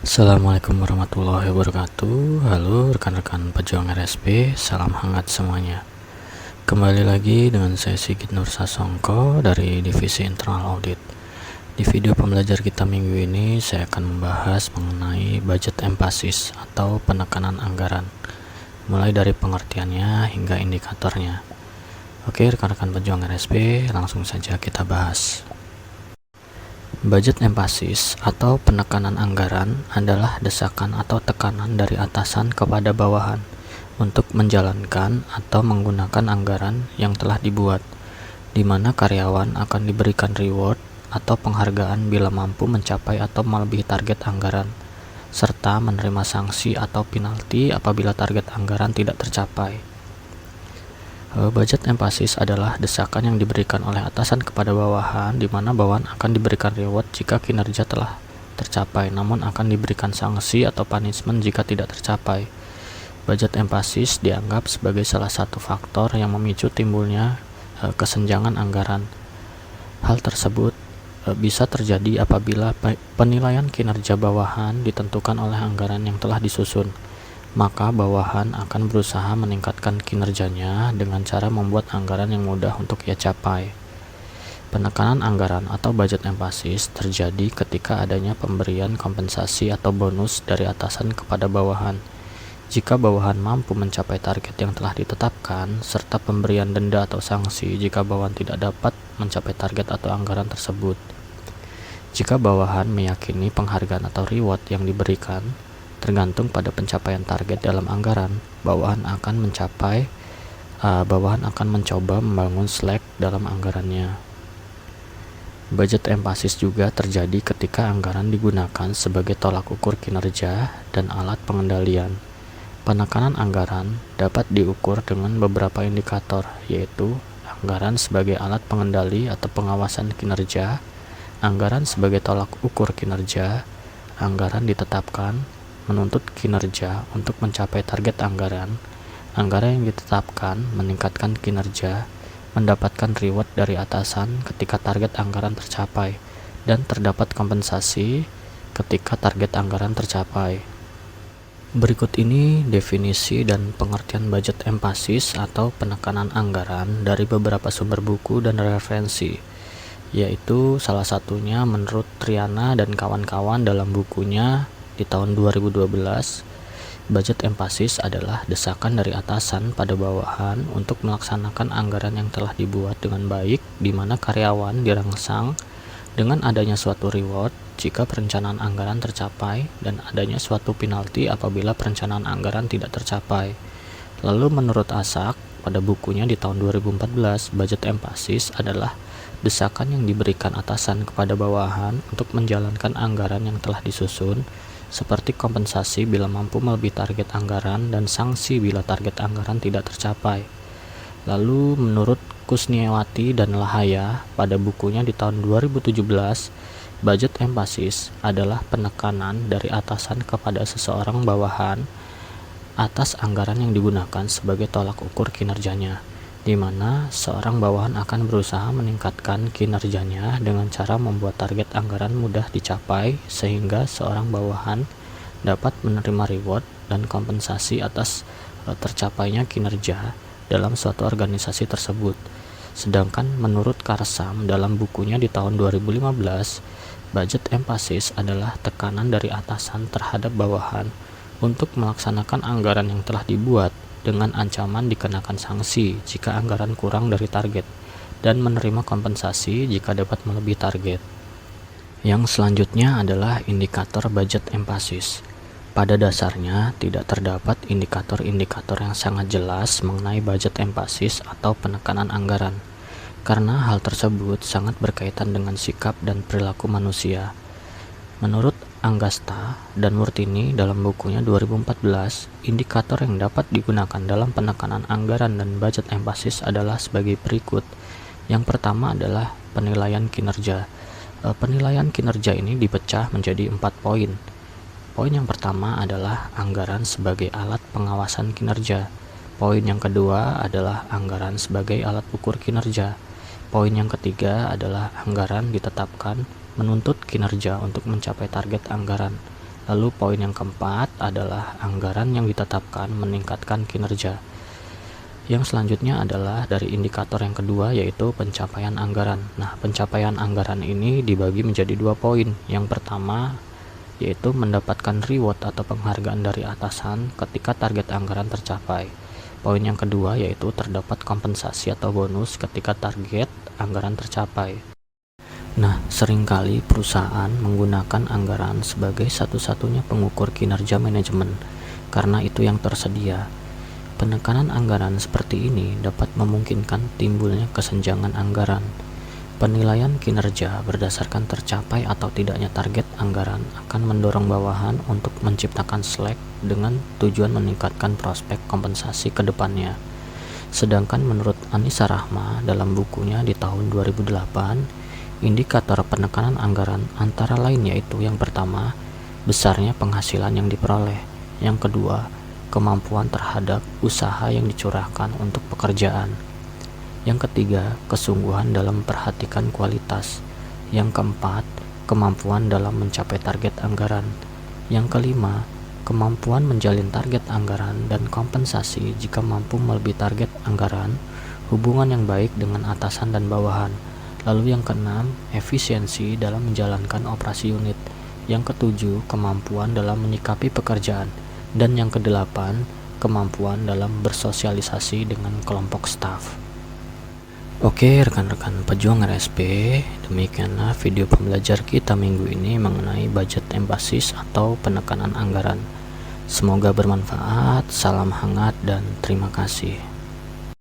Assalamualaikum warahmatullahi wabarakatuh. Halo rekan-rekan pejuang RSP, salam hangat semuanya. Kembali lagi dengan saya Sigit Nur Sasongko dari Divisi Internal Audit. Di video pembelajar kita minggu ini saya akan membahas mengenai budget emphasis atau penekanan anggaran, mulai dari pengertiannya hingga indikatornya. Oke rekan-rekan pejuang RSP, langsung saja kita bahas. Budget emphasis atau penekanan anggaran adalah desakan atau tekanan dari atasan kepada bawahan untuk menjalankan atau menggunakan anggaran yang telah dibuat, di mana karyawan akan diberikan reward atau penghargaan bila mampu mencapai atau melebihi target anggaran, serta menerima sanksi atau penalti apabila target anggaran tidak tercapai. Budget emphasis adalah desakan yang diberikan oleh atasan kepada bawahan, di mana bawahan akan diberikan reward jika kinerja telah tercapai, namun akan diberikan sanksi atau punishment jika tidak tercapai. Budget emphasis dianggap sebagai salah satu faktor yang memicu timbulnya kesenjangan anggaran. Hal tersebut bisa terjadi apabila penilaian kinerja bawahan ditentukan oleh anggaran yang telah disusun. Maka bawahan akan berusaha meningkatkan kinerjanya dengan cara membuat anggaran yang mudah untuk ia capai. Penekanan anggaran atau budget emphasis terjadi ketika adanya pemberian kompensasi atau bonus dari atasan kepada bawahan jika bawahan mampu mencapai target yang telah ditetapkan, serta pemberian denda atau sanksi jika bawahan tidak dapat mencapai target atau anggaran tersebut. Jika bawahan meyakini penghargaan atau reward yang diberikan tergantung pada pencapaian target dalam anggaran, bawahan akan mencoba membangun slack dalam anggarannya. Budget emphasis juga terjadi ketika anggaran digunakan sebagai tolak ukur kinerja dan alat pengendalian. Penekanan anggaran dapat diukur dengan beberapa indikator, yaitu anggaran sebagai alat pengendali atau pengawasan kinerja, anggaran sebagai tolak ukur kinerja, anggaran ditetapkan, menuntut kinerja untuk mencapai target anggaran yang ditetapkan, meningkatkan kinerja, mendapatkan reward dari atasan ketika target anggaran tercapai, dan terdapat kompensasi ketika target anggaran tercapai. Berikut ini definisi dan pengertian budget emphasis atau penekanan anggaran dari beberapa sumber buku dan referensi, yaitu salah satunya menurut Triana dan kawan-kawan dalam bukunya di tahun 2012. Budget emphasis adalah desakan dari atasan pada bawahan untuk melaksanakan anggaran yang telah dibuat dengan baik, di mana karyawan dirangsang dengan adanya suatu reward jika perencanaan anggaran tercapai dan adanya suatu penalti apabila perencanaan anggaran tidak tercapai. Lalu menurut Asak pada bukunya di tahun 2014, budget emphasis adalah desakan yang diberikan atasan kepada bawahan untuk menjalankan anggaran yang telah disusun, seperti kompensasi bila mampu melebihi target anggaran dan sanksi bila target anggaran tidak tercapai. Lalu menurut Kusniawati dan Lahaya pada bukunya di tahun 2017, budget emphasis adalah penekanan dari atasan kepada seseorang bawahan atas anggaran yang digunakan sebagai tolak ukur kinerjanya, di mana seorang bawahan akan berusaha meningkatkan kinerjanya dengan cara membuat target anggaran mudah dicapai sehingga seorang bawahan dapat menerima reward dan kompensasi atas tercapainya kinerja dalam suatu organisasi tersebut. Sedangkan menurut Karsam dalam bukunya di tahun 2015, budget emphasis adalah tekanan dari atasan terhadap bawahan untuk melaksanakan anggaran yang telah dibuat dengan ancaman dikenakan sanksi jika anggaran kurang dari target dan menerima kompensasi jika dapat melebihi target. Yang selanjutnya adalah indikator budget emphasis. Pada dasarnya tidak terdapat indikator-indikator yang sangat jelas mengenai budget emphasis atau penekanan anggaran, karena hal tersebut sangat berkaitan dengan sikap dan perilaku manusia. Menurut Anggasta dan Murtini dalam bukunya 2014, indikator yang dapat digunakan dalam penekanan anggaran dan budget emphasis adalah sebagai berikut. Yang pertama adalah penilaian kinerja. Penilaian kinerja ini dipecah menjadi 4 poin. Poin yang pertama adalah anggaran sebagai alat pengawasan kinerja. Poin yang kedua adalah anggaran sebagai alat ukur kinerja. Poin yang ketiga adalah anggaran ditetapkan menuntut kinerja untuk mencapai target anggaran. Lalu poin yang keempat adalah anggaran yang ditetapkan meningkatkan kinerja. Yang selanjutnya adalah dari indikator yang kedua, yaitu pencapaian anggaran. Nah, pencapaian anggaran ini dibagi menjadi 2 poin. Yang pertama yaitu mendapatkan reward atau penghargaan dari atasan ketika target anggaran tercapai. Poin yang kedua yaitu terdapat kompensasi atau bonus ketika target anggaran tercapai. Nah, seringkali perusahaan menggunakan anggaran sebagai satu-satunya pengukur kinerja manajemen karena itu yang tersedia. Penekanan anggaran seperti ini dapat memungkinkan timbulnya kesenjangan anggaran. Penilaian kinerja berdasarkan tercapai atau tidaknya target anggaran akan mendorong bawahan untuk menciptakan slack dengan tujuan meningkatkan prospek kompensasi ke depannya. Sedangkan menurut Anissa Rahma dalam bukunya di tahun 2008, indikator penekanan anggaran antara lain yaitu yang pertama, besarnya penghasilan yang diperoleh. Yang kedua, kemampuan terhadap usaha yang dicurahkan untuk pekerjaan. Yang ketiga, kesungguhan dalam memperhatikan kualitas. Yang keempat, kemampuan dalam mencapai target anggaran. Yang kelima, kemampuan menjalin target anggaran dan kompensasi jika mampu melebihi target anggaran, hubungan yang baik dengan atasan dan bawahan. Lalu yang keenam, efisiensi dalam menjalankan operasi unit. Yang ketujuh, kemampuan dalam menyikapi pekerjaan. Dan yang kedelapan, kemampuan dalam bersosialisasi dengan kelompok staf. Oke rekan-rekan pejuang RSP, demikianlah video pembelajar kita minggu ini mengenai budget emphasis atau penekanan anggaran. Semoga bermanfaat, salam hangat dan terima kasih.